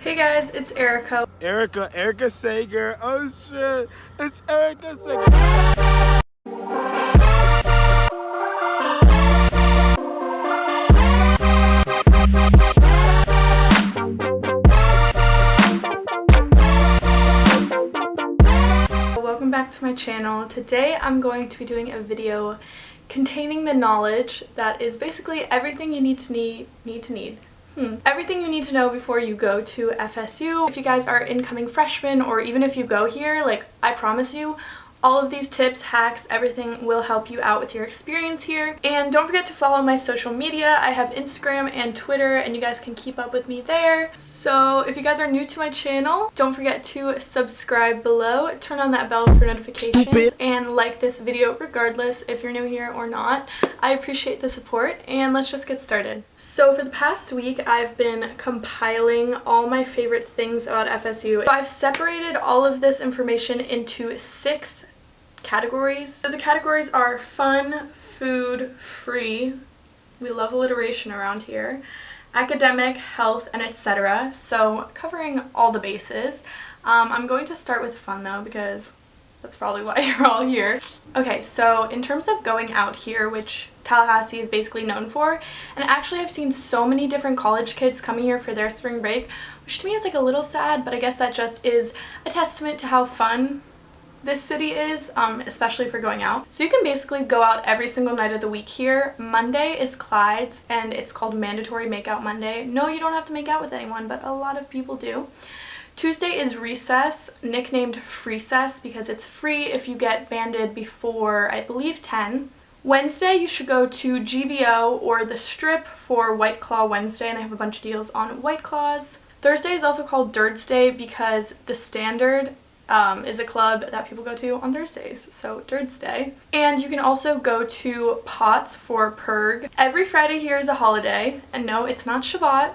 Hey guys, it's Erica. Erica Sager. Oh shit, it's Erica Sager. Welcome back to my channel. Today I'm going to be doing a video containing the knowledge that is basically everything you need everything you need to know before you go to FSU. If you guys are incoming freshmen, or even if you go here, like, I promise you, all of these tips, hacks, everything will help you out with your experience here. And don't forget to follow my social media. I have Instagram and Twitter, and you guys can keep up with me there. So if you guys are new to my channel, don't forget to subscribe below, turn on that bell for notifications, and like this video regardless if you're new here or not. I appreciate the support, and let's just get started. So for the past week, I've been compiling all my favorite things about FSU. I've separated all of this information into 6 categories. So the categories are fun, food, free, we love alliteration around here, academic, health, and etc. So covering all the bases. I'm going to start with fun though, because that's probably why you're all here. Okay, so in terms of going out here, which Tallahassee is basically known for, and actually I've seen so many different college kids coming here for their spring break, which to me is like a little sad, but I guess that just is a testament to how fun this city is, especially for going out. So you can basically go out every single night of the week here. Monday is Clyde's, and it's called Mandatory Makeout Monday. No, you don't have to make out with anyone, but a lot of people do. Tuesday is recess, nicknamed Freecess because it's free if you get banded before, I believe, 10. Wednesday, you should go to GVO or the Strip for White Claw Wednesday, and they have a bunch of deals on White Claws. Thursday is also called Dirds Day because the Standard is a club that people go to on Thursdays, so Dirds Day. And you can also go to Potts for Purg. Every Friday here is a holiday, and no, it's not Shabbat.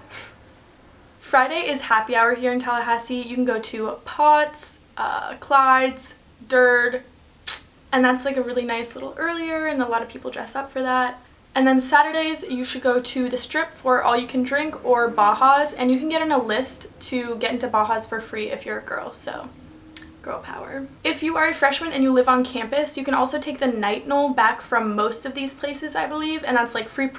Friday is happy hour here in Tallahassee. You can go to Potts, Clyde's, Dird, and that's like a really nice little earlier, and a lot of people dress up for that. And then Saturdays, you should go to the Strip for all you can drink or Bajas, and you can get on a list to get into Bajas for free if you're a girl, so girl power. If you are a freshman and you live on campus, you can also take the night knoll back from most of these places, I believe, and that's like free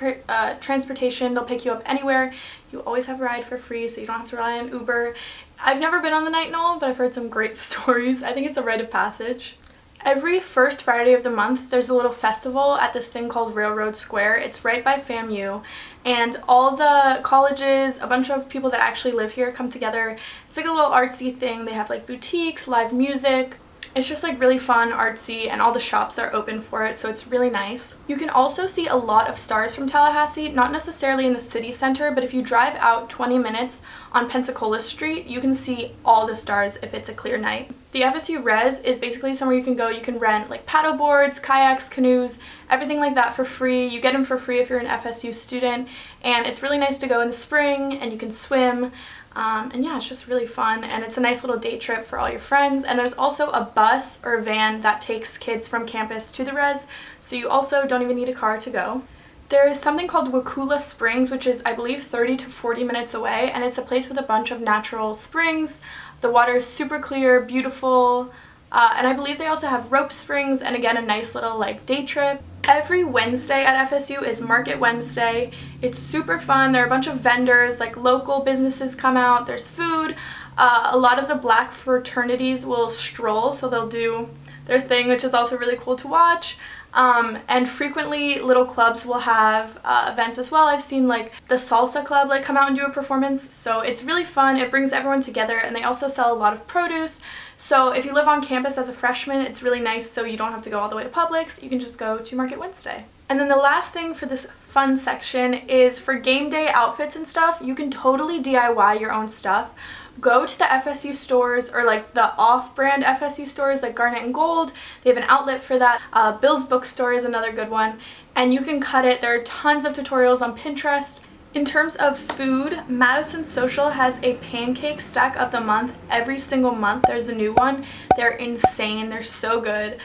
transportation. They'll pick you up anywhere. You always have a ride for free, so you don't have to rely on Uber. I've never been on the night knoll, but I've heard some great stories. I think it's a rite of passage. Every first Friday of the month, there's a little festival at this thing called Railroad Square. It's right by FAMU, and all the colleges, a bunch of people that actually live here come together. It's like a little artsy thing. They have like boutiques, live music. It's just like really fun, artsy, and all the shops are open for it, so it's really nice. You can also see a lot of stars from Tallahassee, not necessarily in the city center, but if you drive out 20 minutes on Pensacola Street, you can see all the stars if it's a clear night. The FSU Res is basically somewhere you can go. You can rent like paddle boards, kayaks, canoes, everything like that for free. You get them for free if you're an FSU student, and it's really nice to go in the spring, and you can swim. And yeah, it's just really fun, and it's a nice little day trip for all your friends. And there's also a bus or a van that takes kids from campus to the res, so you also don't even need a car to go. There is something called Wakula Springs, which is, I believe, 30 to 40 minutes away, and it's a place with a bunch of natural springs. The water is super clear, beautiful, and I believe they also have rope springs, and again, a nice little like day trip. Every Wednesday at FSU is Market Wednesday. It's super fun. There are a bunch of vendors, like local businesses come out. There's food. A lot of the black fraternities will stroll, so they'll do their thing, which is also really cool to watch. And frequently little clubs will have events as well. I've seen like the salsa club like come out and do a performance, so it's really fun. It brings everyone together, and they also sell a lot of produce. So if you live on campus as a freshman, it's really nice, so you don't have to go all the way to Publix. You can just go to Market Wednesday. And then the last thing for this fun section is for game day outfits and stuff. You can totally DIY your own stuff. Go to the FSU stores, or like the off-brand FSU stores like Garnet and Gold. They have an outlet for that. Bill's Bookstore is another good one, and you can cut it. There are tons of tutorials on Pinterest. In terms of food, Madison Social has a pancake stack of the month. Every single month there's a new one. They're insane. They're so good.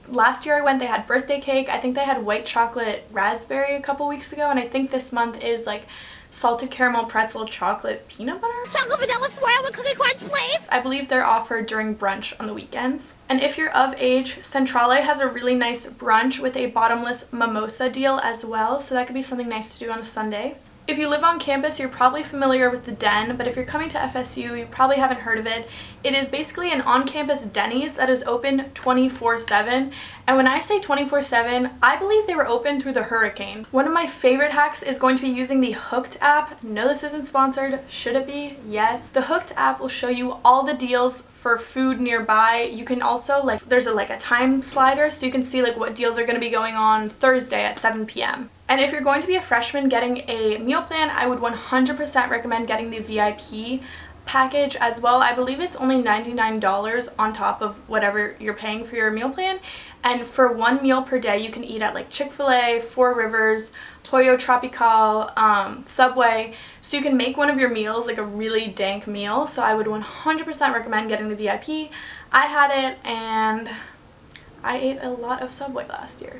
Last year I went, they had birthday cake. I think they had white chocolate raspberry a couple weeks ago, and I think this month is like salted caramel pretzel chocolate peanut butter. Chocolate vanilla I believe they're offered during brunch on the weekends. And if you're of age, Centrale has a really nice brunch with a bottomless mimosa deal as well, so that could be something nice to do on a Sunday. If you live on campus, you're probably familiar with the Den, but if you're coming to FSU, you probably haven't heard of it. It is basically an on-campus Denny's that is open 24/7. And when I say 24/7, I believe they were open through the hurricane. One of my favorite hacks is going to be using the Hooked app. No, this isn't sponsored. Should it be? Yes. The Hooked app will show you all the deals for food nearby. You can also, like, there's a time slider, so you can see like what deals are going to be going on Thursday at 7 p.m. And if you're going to be a freshman getting a meal plan, I would 100% recommend getting the VIP package as well. I believe it's only $99 on top of whatever you're paying for your meal plan. And for one meal per day, you can eat at like Chick-fil-A, Four Rivers, Pollo Tropical, Subway. So you can make one of your meals like a really dank meal. So I would 100% recommend getting the VIP. I had it and I ate a lot of Subway last year,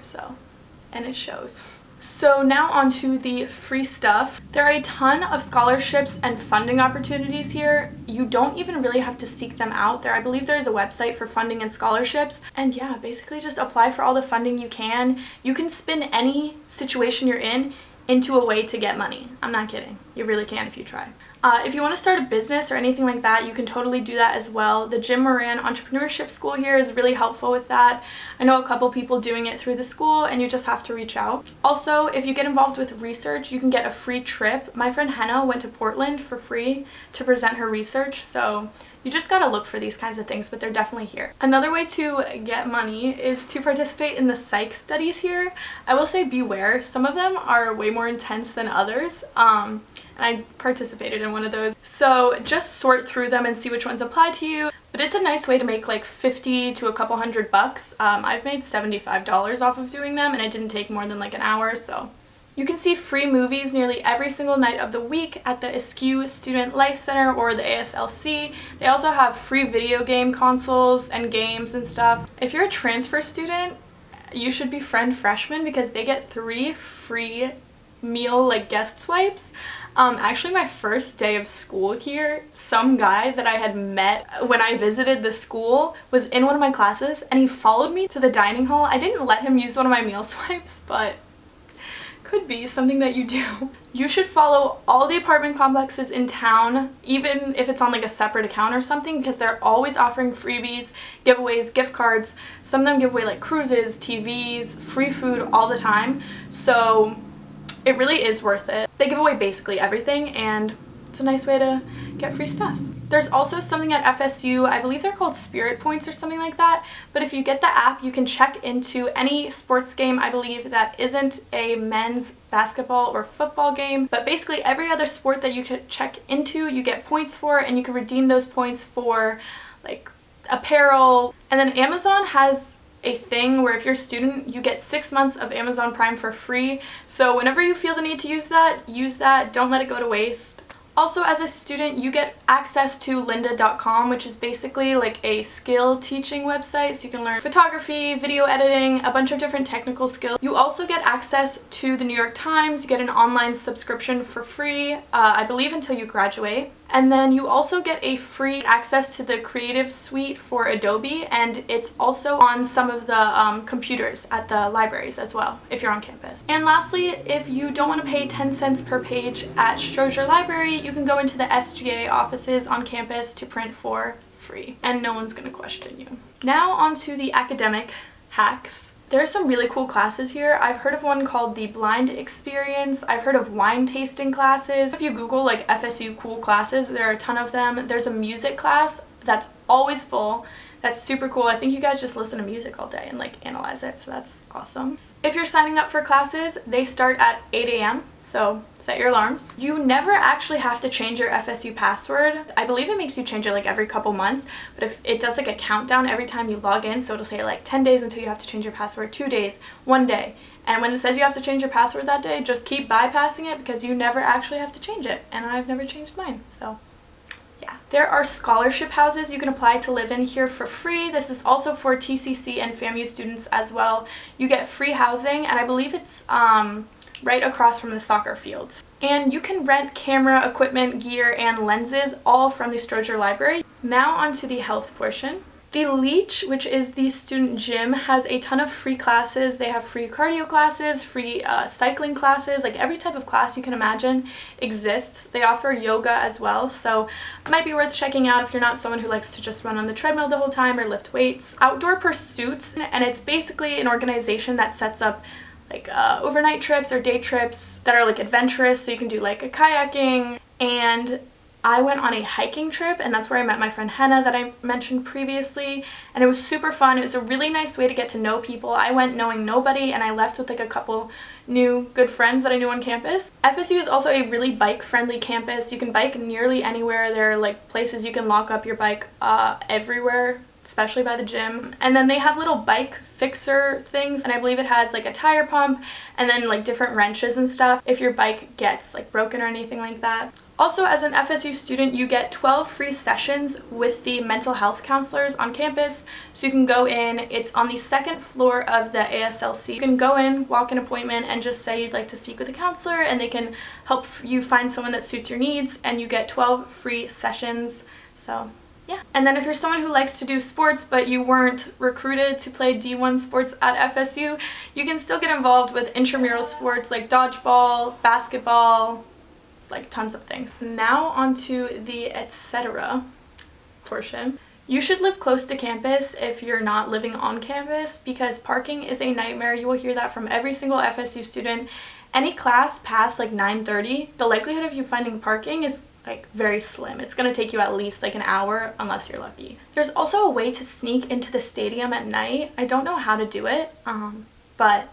and it shows. So now on to the free stuff. There are a ton of scholarships and funding opportunities here. You don't even really have to seek them out. I believe there is a website for funding and scholarships. And yeah, basically just apply for all the funding you can. You can spin any situation you're in into a way to get money. I'm not kidding. You really can if you try. If you want to start a business or anything like that, you can totally do that as well. The Jim Moran Entrepreneurship School here is really helpful with that. I know a couple people doing it through the school, and you just have to reach out. Also, if you get involved with research, you can get a free trip. My friend Henna went to Portland for free to present her research, so you just gotta look for these kinds of things, but they're definitely here. Another way to get money is to participate in the psych studies here. I will say beware, some of them are way more intense than others. And I participated in one of those. So just sort through them and see which ones apply to you. But it's a nice way to make like 50 to a couple $100. I've made $75 off of doing them, and it didn't take more than like an hour, so. You can see free movies nearly every single night of the week at the FSU Student Life Center or the ASLC. They also have free video game consoles and games and stuff. If you're a transfer student, you should befriend freshmen because they get 3 free meal like guest swipes. Actually, my first day of school here, some guy that I had met when I visited the school was in one of my classes, and he followed me to the dining hall. I didn't let him use one of my meal swipes, but could be something that you do. You should follow all the apartment complexes in town, even if it's on like a separate account or something, because they're always offering freebies, giveaways, gift cards. Some of them give away like cruises, TVs, free food all the time. So it really is worth it. They give away basically everything, and it's a nice way to get free stuff. There's also something at FSU, I believe they're called Spirit Points or something like that, but if you get the app, you can check into any sports game, I believe, that isn't a men's basketball or football game, but basically every other sport that you can check into, you get points for, and you can redeem those points for like apparel. And then Amazon has a thing where if you're a student, you get 6 months of Amazon Prime for free. So whenever you feel the need to use that. Don't let it go to waste. Also, as a student, you get access to lynda.com, which is basically like a skill teaching website, so you can learn photography, video editing, a bunch of different technical skills. You also get access to the New York Times. You get an online subscription for free, I believe until you graduate. And then you also get a free access to the Creative Suite for Adobe, and it's also on some of the computers at the libraries as well, if you're on campus. And lastly, if you don't want to pay 10 cents per page at Stroger Library, you can go into the SGA offices on campus to print for free, and no one's gonna question you. Now on to the academic hacks. There are some really cool classes here. I've heard of one called the Blind Experience. I've heard of wine tasting classes. If you Google like FSU cool classes, there are a ton of them. There's a music class that's always full. That's super cool. I think you guys just listen to music all day and like analyze it, so that's awesome. If you're signing up for classes, they start at 8 a.m., so set your alarms. You never actually have to change your FSU password. I believe it makes you change it like every couple months, but if it does like a countdown every time you log in, so it'll say like 10 days until you have to change your password, 2 days, 1 day. And when it says you have to change your password that day, just keep bypassing it because you never actually have to change it. And I've never changed mine, so yeah. There are scholarship houses you can apply to live in here for free. This is also for TCC and FAMU students as well. You get free housing, and I believe it's right across from the soccer fields. And you can rent camera, equipment, gear, and lenses all from the Stroger Library. Now onto the health portion. The Leech, which is the student gym, has a ton of free classes. They have free cardio classes, free cycling classes, like every type of class you can imagine exists. They offer yoga as well, so it might be worth checking out if you're not someone who likes to just run on the treadmill the whole time or lift weights. Outdoor Pursuits, and it's basically an organization that sets up like overnight trips or day trips that are like adventurous, so you can do like a kayaking. And I went on a hiking trip, and that's where I met my friend Henna that I mentioned previously, and it was super fun. It was a really nice way to get to know people. I went knowing nobody, and I left with like a couple new good friends that I knew on campus. FSU is also a really bike-friendly campus. You can bike nearly anywhere. There are like places you can lock up your bike everywhere, especially by the gym. And then they have little bike fixer things, and I believe it has like a tire pump and then like different wrenches and stuff if your bike gets like broken or anything like that. Also, as an FSU student, you get 12 free sessions with the mental health counselors on campus. So you can go in, it's on the second floor of the ASLC. You can go in, walk an appointment, and just say you'd like to speak with a counselor, and they can help you find someone that suits your needs, and you get 12 free sessions. So yeah. And then if you're someone who likes to do sports but you weren't recruited to play D1 sports at FSU, you can still get involved with intramural sports like dodgeball, basketball, like tons of things. Now onto the etc. portion. You should live close to campus if you're not living on campus, because parking is a nightmare. You will hear that from every single FSU student. Any class past like 9:30, the likelihood of you finding parking is like very slim. It's gonna take you at least like an hour unless you're lucky. There's also a way to sneak into the stadium at night. I don't know how to do it, but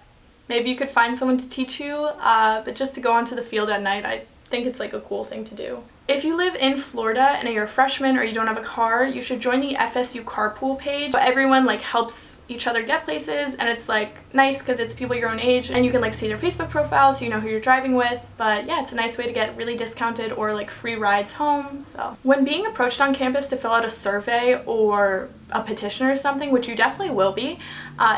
maybe you could find someone to teach you, but just to go onto the field at night, I think it's like a cool thing to do. If you live in Florida and you're a freshman or you don't have a car, you should join the FSU carpool page. Everyone like helps each other get places, and it's like nice because it's people your own age and you can like see their Facebook profiles so you know who you're driving with. But yeah, it's a nice way to get really discounted or like free rides home. So when being approached on campus to fill out a survey or a petition or something, which you definitely will be,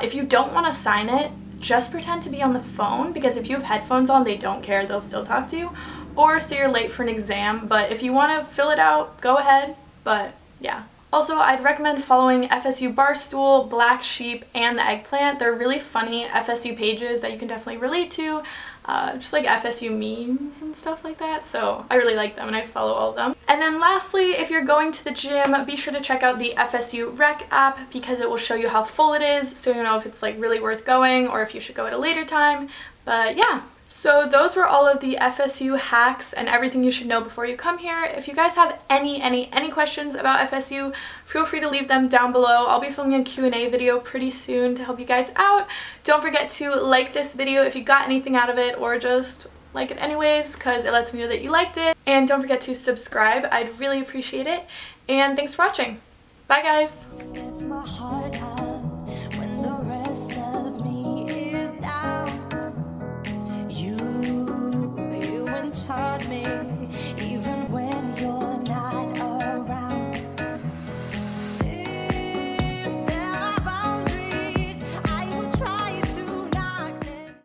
if you don't want to sign it, just pretend to be on the phone, because if you have headphones on, they don't care, they'll still talk to you. Or say you're late for an exam, but if you want to fill it out, go ahead. But yeah. Also, I'd recommend following FSU Barstool, Black Sheep, and The Eggplant. They're really funny FSU pages that you can definitely relate to, just like FSU memes and stuff like that. So I really like them and I follow all of them. And then lastly, if you're going to the gym, be sure to check out the FSU Rec app, because it will show you how full it is, so you know if it's like really worth going or if you should go at a later time. But yeah. So those were all of the FSU hacks and everything you should know before you come here. If you guys have any questions about FSU, feel free to leave them down below. I'll be filming a Q&A video pretty soon to help you guys out. Don't forget to like this video if you got anything out of it, or just like it anyways, because it lets me know that you liked it. And don't forget to subscribe. I'd really appreciate it. And thanks for watching. Bye guys!